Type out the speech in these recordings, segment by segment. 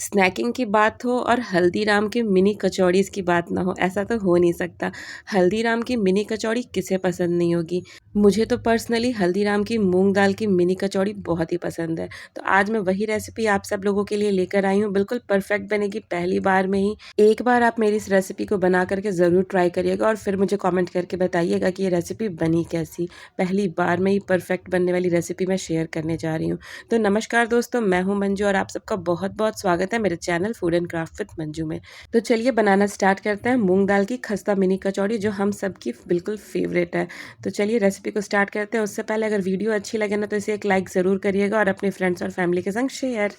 Snaking की बात हो और हल्दीराम की मिनी कचौड़ीज़ की बात ना हो, ऐसा तो हो नहीं सकता। हल्दीराम की मिनी कचौड़ी किसे पसंद नहीं होगी। मुझे तो पर्सनली हल्दीराम की मूंग दाल की मिनी कचौड़ी बहुत ही पसंद है। तो आज मैं वही रेसिपी आप सब लोगों के लिए लेकर आई हूँ। बिल्कुल परफेक्ट बनेगी पहली बार में ही। एक बार आप मेरी इस रेसिपी को बना करके ज़रूर ट्राई करिएगा और फिर मुझे कॉमेंट करके बताइएगा कि ये रेसिपी बनी कैसी। पहली बार में ही परफेक्ट बनने वाली रेसिपी मैं शेयर करने जा रही हूँ। तो नमस्कार दोस्तों, मैं हूँ मंजू और आप सबका बहुत बहुत स्वागत है मेरे channel food and craft with Manju में। तो चलिए बनाना स्टार्ट करते हैं मूंग दाल की खस्ता मिनी कचौड़ी, जो हम सबकी बिल्कुल फेवरेट है। तो चलिए रेसिपी को स्टार्ट करते हैं। उससे पहले अगर वीडियो अच्छी लगे ना तो इसे एक लाइक ज़रूर करिएगा और अपने फ्रेंड्स और फैमिली के संग शेयर।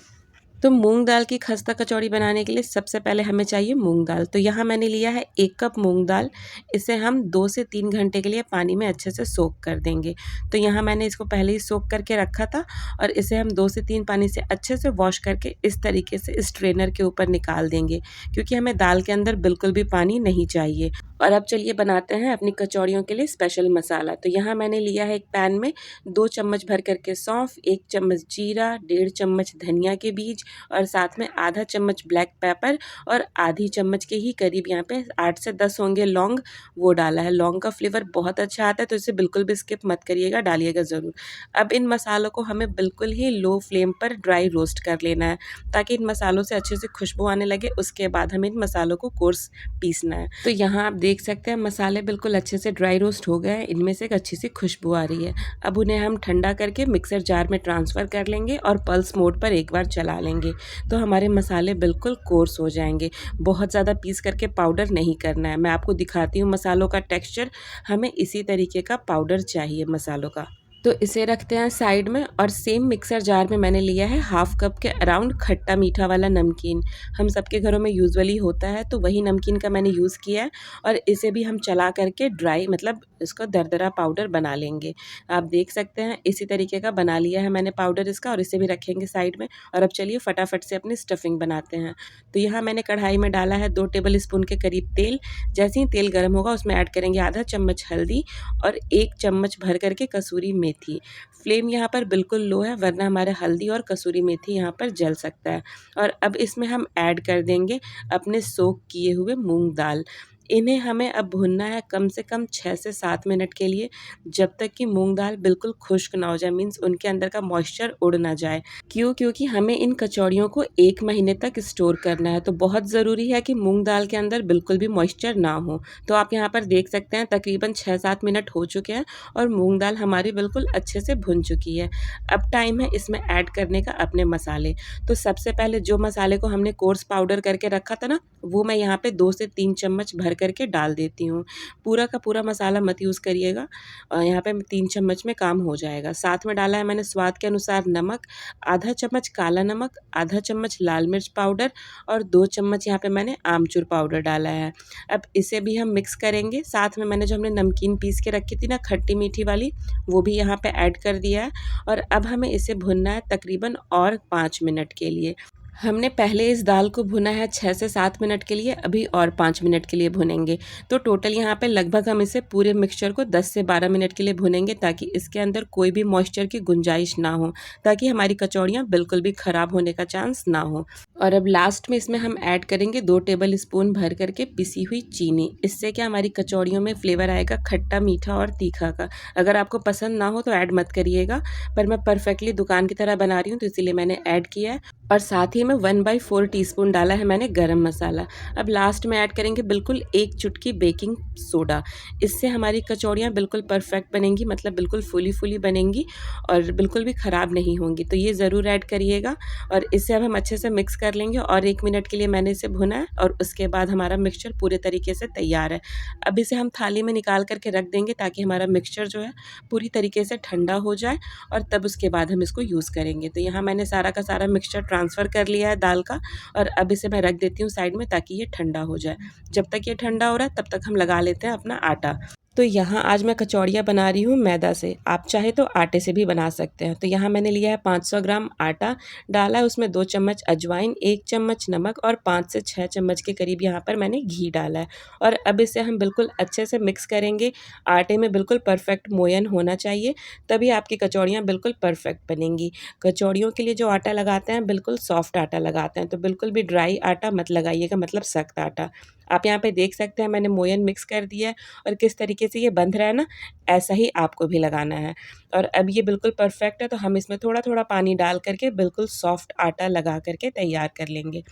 तो मूंग दाल की खस्ता कचौड़ी बनाने के लिए सबसे पहले हमें चाहिए मूंग दाल। तो यहाँ मैंने लिया है 1 कप मूंग दाल। इसे हम 2 से 3 घंटे के लिए पानी में अच्छे से सोक कर देंगे। तो यहाँ मैंने इसको पहले ही सोक करके रखा था और इसे हम 2 से 3 पानी से अच्छे से वॉश करके इस तरीके से स्ट्रेनर के ऊपर निकाल देंगे, क्योंकि हमें दाल के अंदर बिल्कुल भी पानी नहीं चाहिए। और अब चलिए बनाते हैं अपनी कचौड़ियों के लिए स्पेशल मसाला। तो यहाँ मैंने लिया है एक पैन में 2 चम्मच भर करके सौंफ, 1 चम्मच जीरा, 1.5 चम्मच धनिया के बीज और साथ में आधा चम्मच ब्लैक पेपर और आधी चम्मच के ही करीब यहाँ पे 8 से 10 होंगे लौंग, वो डाला है। लौंग का फ्लेवर बहुत अच्छा आता है, तो इसे बिल्कुल भी स्किप मत करिएगा, डालिएगा ज़रूर। अब इन मसालों को हमें बिल्कुल ही लो फ्लेम पर ड्राई रोस्ट कर लेना है, ताकि इन मसालों से अच्छे से खुशबू आने लगे। उसके बाद हमें इन मसालों को कोर्स पीसना है। तो यहाँ आप देख सकते हैं मसाले बिल्कुल अच्छे से ड्राई रोस्ट हो गए हैं, इनमें से एक अच्छी सी खुशबू आ रही है। अब उन्हें हम ठंडा करके मिक्सर जार में ट्रांसफ़र कर लेंगे और पल्स मोड पर एक बार चला लेंगे, तो हमारे मसाले बिल्कुल कोर्स हो जाएंगे। बहुत ज़्यादा पीस करके पाउडर नहीं करना है। मैं आपको दिखाती हूँ मसालों का टेक्सचर। हमें इसी तरीके का पाउडर चाहिए मसालों का। तो इसे रखते हैं साइड में और सेम मिक्सर जार में मैंने लिया है 1/2 कप के अराउंड खट्टा मीठा वाला नमकीन। हम सबके घरों में यूजुअली होता है, तो वही नमकीन का मैंने यूज़ किया है और इसे भी हम चला करके ड्राई मतलब इसको दरदरा पाउडर बना लेंगे। आप देख सकते हैं इसी तरीके का बना लिया है मैंने पाउडर इसका, और इसे भी रखेंगे साइड में। और अब चलिए फटाफट से अपनी स्टफिंग बनाते हैं। तो यहाँ मैंने कढ़ाई में डाला है 2 टेबल स्पून के करीब तेल। जैसे ही तेल गर्म होगा उसमें ऐड करेंगे आधा चम्मच हल्दी और 1 चम्मच भर करके कसूरी मेथी। फ्लेम यहाँ पर बिल्कुल लो है, वरना हमारे हल्दी और कसूरी मेथी यहाँ पर जल सकता है। और अब इसमें हम ऐड कर देंगे अपने सोक किए हुए मूंग दाल। इन्हें हमें अब भूनना है कम से कम 6 से 7 मिनट के लिए, जब तक कि मूंग दाल बिल्कुल खुश्क ना हो जाए, मीन्स उनके अंदर का मॉइस्चर उड़ ना जाए। क्योंकि हमें इन कचौड़ियों को 1 महीने तक स्टोर करना है, तो बहुत ज़रूरी है कि मूंग दाल के अंदर बिल्कुल भी मॉइस्चर ना हो। तो आप यहाँ पर देख सकते हैं तकरीबन 6-7 मिनट हो चुके हैं और मूंग दाल हमारी बिल्कुल अच्छे से भुन चुकी है। अब टाइम है इसमें ऐड करने का अपने मसाले। तो सबसे पहले जो मसाले को हमने कोर्स पाउडर करके रखा था ना, वो मैं यहाँ पे 2 से 3 चम्मच भर करके डाल देती हूँ। पूरा का पूरा मसाला मत यूज़ करिएगा, यहाँ पे 3 चम्मच में काम हो जाएगा। साथ में डाला है मैंने स्वाद के अनुसार नमक, आधा चम्मच काला नमक, आधा चम्मच लाल मिर्च पाउडर और 2 चम्मच यहाँ पे मैंने आमचूर पाउडर डाला है। अब इसे भी हम मिक्स करेंगे। साथ में मैंने जो हमने नमकीन पीस के रखी थी ना खट्टी मीठी वाली, वो भी यहाँ पे ऐड कर दिया है और अब हमें इसे भुनना है तकरीबन और 5 मिनट के लिए। हमने पहले इस दाल को भुना है 6 से 7 मिनट के लिए, अभी और 5 मिनट के लिए भुनेंगे। तो टोटल यहाँ पे लगभग हम इसे पूरे मिक्सचर को 10 से 12 मिनट के लिए भुनेंगे, ताकि इसके अंदर कोई भी मॉइस्चर की गुंजाइश ना हो, ताकि हमारी कचौड़ियाँ बिल्कुल भी ख़राब होने का चांस ना हो। और अब लास्ट में इसमें हम ऐड करेंगे 2 टेबल स्पून भर करके पिसी हुई चीनी। इससे क्या हमारी कचौड़ियों में फ्लेवर आएगा खट्टा, मीठा और तीखा का। अगर आपको पसंद ना हो तो ऐड मत करिएगा, पर मैं परफेक्टली दुकान की तरह बना रही हूँ तो इसीलिए मैंने ऐड किया है। और साथ ही में 1/4 टीस्पून डाला है मैंने गरम मसाला। अब लास्ट में ऐड करेंगे बिल्कुल 1 चुटकी बेकिंग सोडा। इससे हमारी कचौड़ियाँ बिल्कुल परफेक्ट बनेंगी, मतलब बिल्कुल फूली बनेंगी और बिल्कुल भी ख़राब नहीं होंगी। तो ये ज़रूर ऐड करिएगा और इसे अब हम अच्छे से मिक्स कर लेंगे। और 1 मिनट के लिए मैंने इसे भुना है और उसके बाद हमारा मिक्सचर पूरे तरीके से तैयार है। अब इसे हम थाली में निकाल करके रख देंगे, ताकि हमारा मिक्सचर जो है पूरी तरीके से ठंडा हो जाए और तब उसके बाद हम इसको यूज़ करेंगे। तो यहाँ मैंने सारा का सारा मिक्सचर ट्रांसफ़र कर लिया है दाल का और अब इसे मैं रख देती हूँ साइड में, ताकि ये ठंडा हो जाए। जब तक ये ठंडा हो रहा है तब तक हम लगा लेते हैं अपना आटा। तो यहाँ आज मैं कचौड़ियाँ बना रही हूँ मैदा से, आप चाहे तो आटे से भी बना सकते हैं। तो यहाँ मैंने लिया है 500 ग्राम आटा, डाला है उसमें 2 चम्मच अजवाइन, 1 चम्मच नमक और 5 से 6 चम्मच के करीब यहाँ पर मैंने घी डाला है। और अब इसे हम बिल्कुल अच्छे से मिक्स करेंगे। आटे में बिल्कुल परफेक्ट मोयन होना चाहिए, तभी आपकी कचौड़ियाँ बिल्कुल परफेक्ट बनेंगी। कचौड़ियों के लिए जो आटा लगाते हैं बिल्कुल सॉफ्ट आटा लगाते हैं, तो बिल्कुल भी ड्राई आटा मत लगाइएगा, मतलब सख्त आटा। आप यहाँ पे देख सकते हैं मैंने मोयन मिक्स कर दिया है और किस तरीके से ये बंध रहा है ना, ऐसा ही आपको भी लगाना है। और अब ये बिल्कुल परफेक्ट है, तो हम इसमें थोड़ा-थोड़ा पानी डाल करके बिल्कुल सॉफ्ट आटा लगा करके तैयार कर लेंगे।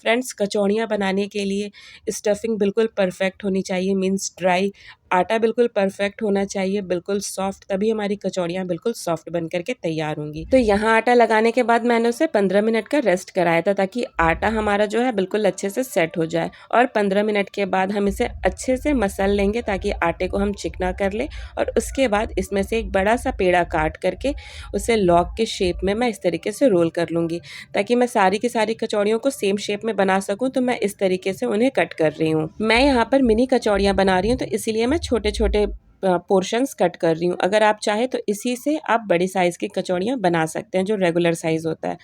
फ्रेंड्स, कचौड़ियाँ बनाने के लिए स्टफिंग बिल्कुल परफेक्ट होनी चाहिए, मीन्स ड्राई। आटा बिल्कुल परफेक्ट होना चाहिए, बिल्कुल सॉफ्ट, तभी हमारी कचौड़ियाँ बिल्कुल सॉफ्ट बन करके तैयार होंगी। तो यहाँ आटा लगाने के बाद मैंने उसे 15 मिनट का रेस्ट कराया था, ताकि आटा हमारा जो है बिल्कुल अच्छे से सेट हो जाए। और 15 मिनट के बाद हम इसे अच्छे से मसल लेंगे, ताकि आटे को हम चिकना कर लें। और उसके बाद इसमें से एक बड़ा सा पेड़ा काट करके उसे लॉग के शेप में मैं इस तरीके से रोल कर लूँगी, ताकि मैं सारी की सारी कचौड़ियों को सेम शेप में बना सकूँ। तो मैं इस तरीके से उन्हें कट कर रही हूँ। मैं यहाँ पर मिनी कचौड़ियाँ बना रही हूँ, तो इसीलिए मैं छोटे-छोटे पोर्शंस कट कर रही हूँ। अगर आप चाहें तो इसी से आप बड़ी साइज़ की कचौड़ियाँ बना सकते हैं, जो रेगुलर साइज़ होता है।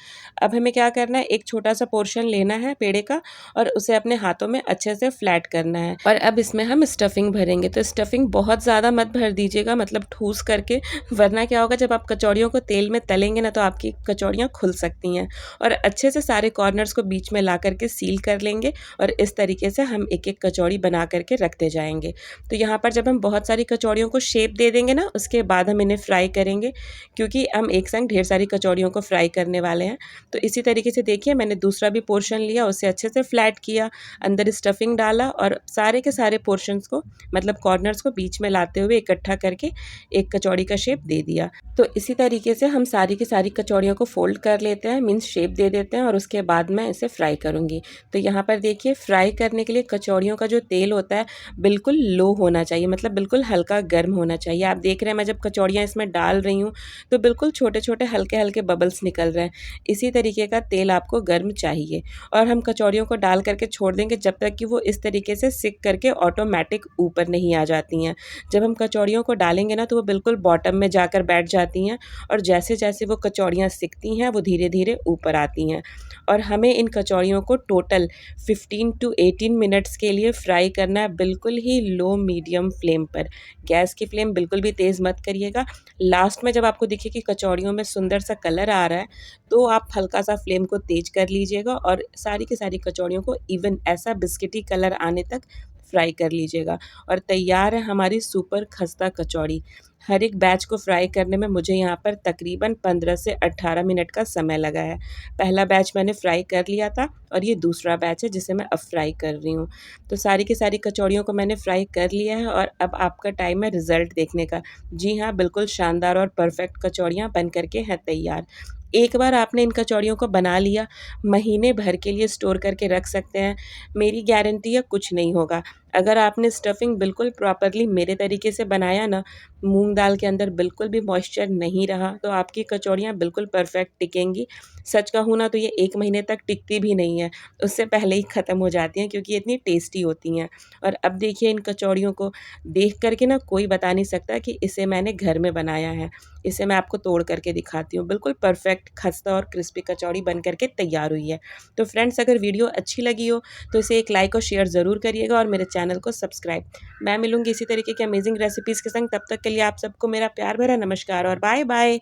अब हमें क्या करना है, एक छोटा-सा पोर्शन लेना है पेड़े का और उसे अपने हाथों में अच्छे से फ्लैट करना है। और अब इसमें हम स्टफिंग भरेंगे। तो स्टफिंग बहुत ज़्यादा मत भर दीजिएगा, मतलब ठूस करके, वरना क्या होगा, जब आप कचौड़ियों को तेल में तलेंगे ना, तो आपकी कचौड़ियाँ खुल सकती हैं। और अच्छे से सारे कॉर्नर्स को बीच में ला करके सील कर लेंगे और इस तरीके से हम एक-एक कचौड़ी बना करके रखते जाएँगे। तो यहाँ पर जब हम बहुत सारी कचौड़ियों को शेप दे देंगे ना, उसके बाद हम इन्हें फ्राई करेंगे, क्योंकि हम एक संग ढेर सारी कचौड़ियों को फ्राई करने वाले हैं। तो इसी तरीके से देखिए, मैंने दूसरा भी पोर्शन लिया, उसे अच्छे से फ्लैट किया, अंदर स्टफिंग डाला और सारे के सारे पोर्शंस को, मतलब कॉर्नर्स को बीच में लाते हुए इकट्ठा करके एक कचौड़ी का शेप दे दिया। तो इसी तरीके से हम सारी की सारी कचौड़ियों को फोल्ड कर लेते हैं, मीन्स शेप दे देते हैं, और उसके बाद मैं इसे फ्राई करूँगी। तो यहाँ पर देखिए, फ्राई करने के लिए कचौड़ियों का जो तेल होता है बिल्कुल लो होना चाहिए, मतलब बिल्कुल हल्का गर्म होना चाहिए। आप देख रहे हैं मैं जब कचौड़ियाँ इसमें डाल रही हूँ, तो बिल्कुल छोटे-छोटे हल्के-हल्के बबल्स निकल रहे हैं। इसी तरीके का तेल आपको गर्म चाहिए। और हम कचौड़ियों को डाल करके छोड़ देंगे जब तक कि वो इस तरीके से सिक करके ऑटोमेटिक ऊपर नहीं आ जाती हैं। जब हम कचौड़ियों को डालेंगे ना, तो वो बिल्कुल बॉटम में जाकर बैठ जाती हैं, और जैसे-जैसे वो कचौड़ियाँ सिकती हैं, वो धीरे-धीरे ऊपर आती हैं। और हमें इन कचौड़ियों को टोटल 15 टू 18 मिनट्स के लिए फ्राई करना है, बिल्कुल ही लो मीडियम फ्लेम पर। गैस की फ्लेम बिल्कुल भी तेज़ मत करिएगा। लास्ट में जब आपको दिखे कि कचौड़ियों में सुंदर सा कलर आ रहा है, तो आप हल्का सा फ्लेम को तेज़ कर लीजिएगा और सारी की सारी कचौड़ियों को इवन ऐसा बिस्किटी कलर आने तक फ्राई कर लीजिएगा। और तैयार है हमारी सुपर खस्ता कचौड़ी। हर एक बैच को फ्राई करने में मुझे यहाँ पर तकरीबन 15 से 18 मिनट का समय लगा है। पहला बैच मैंने फ्राई कर लिया था और ये दूसरा बैच है जिसे मैं अब फ्राई कर रही हूँ। तो सारी की सारी कचौड़ियों को मैंने फ्राई कर लिया है और अब आपका टाइम है रिज़ल्ट देखने का। जी हाँ, बिल्कुल शानदार और परफेक्ट कचौड़ियाँ बन कर के हैं तैयार। एक बार आपने इन कचौड़ियों को बना लिया, महीने भर के लिए स्टोर करके रख सकते हैं। मेरी गारंटी है कुछ नहीं होगा। अगर आपने स्टफिंग बिल्कुल प्रॉपरली मेरे तरीके से बनाया ना, मूँग दाल के अंदर बिल्कुल भी मॉइस्चर नहीं रहा, तो आपकी कचौड़ियाँ बिल्कुल परफेक्ट टिकेंगी। सच कहूँ ना, तो ये 1 महीने तक टिकती भी नहीं है, उससे पहले ही ख़त्म हो जाती हैं, क्योंकि ये इतनी टेस्टी होती हैं। और अब देखिए, इन कचौड़ियों को देख कर के ना कोई बता नहीं सकता कि इसे मैंने घर में बनाया है। इसे मैं आपको तोड़ करके दिखाती हूँ। बिल्कुल परफेक्ट खस्ता और क्रिस्पी कचौड़ी बन कर के तैयार हुई है। तो फ्रेंड्स, अगर वीडियो अच्छी लगी हो तो इसे एक लाइक और शेयर ज़रूर करिएगा और मेरे चैनल को सब्सक्राइब। मैं मिलूँगी इसी तरीके की अमेज़िंग रेसिपीज़ के संग, तब तक के लिए आप सबको मेरा प्यार भरा नमस्कार और बाय बाय।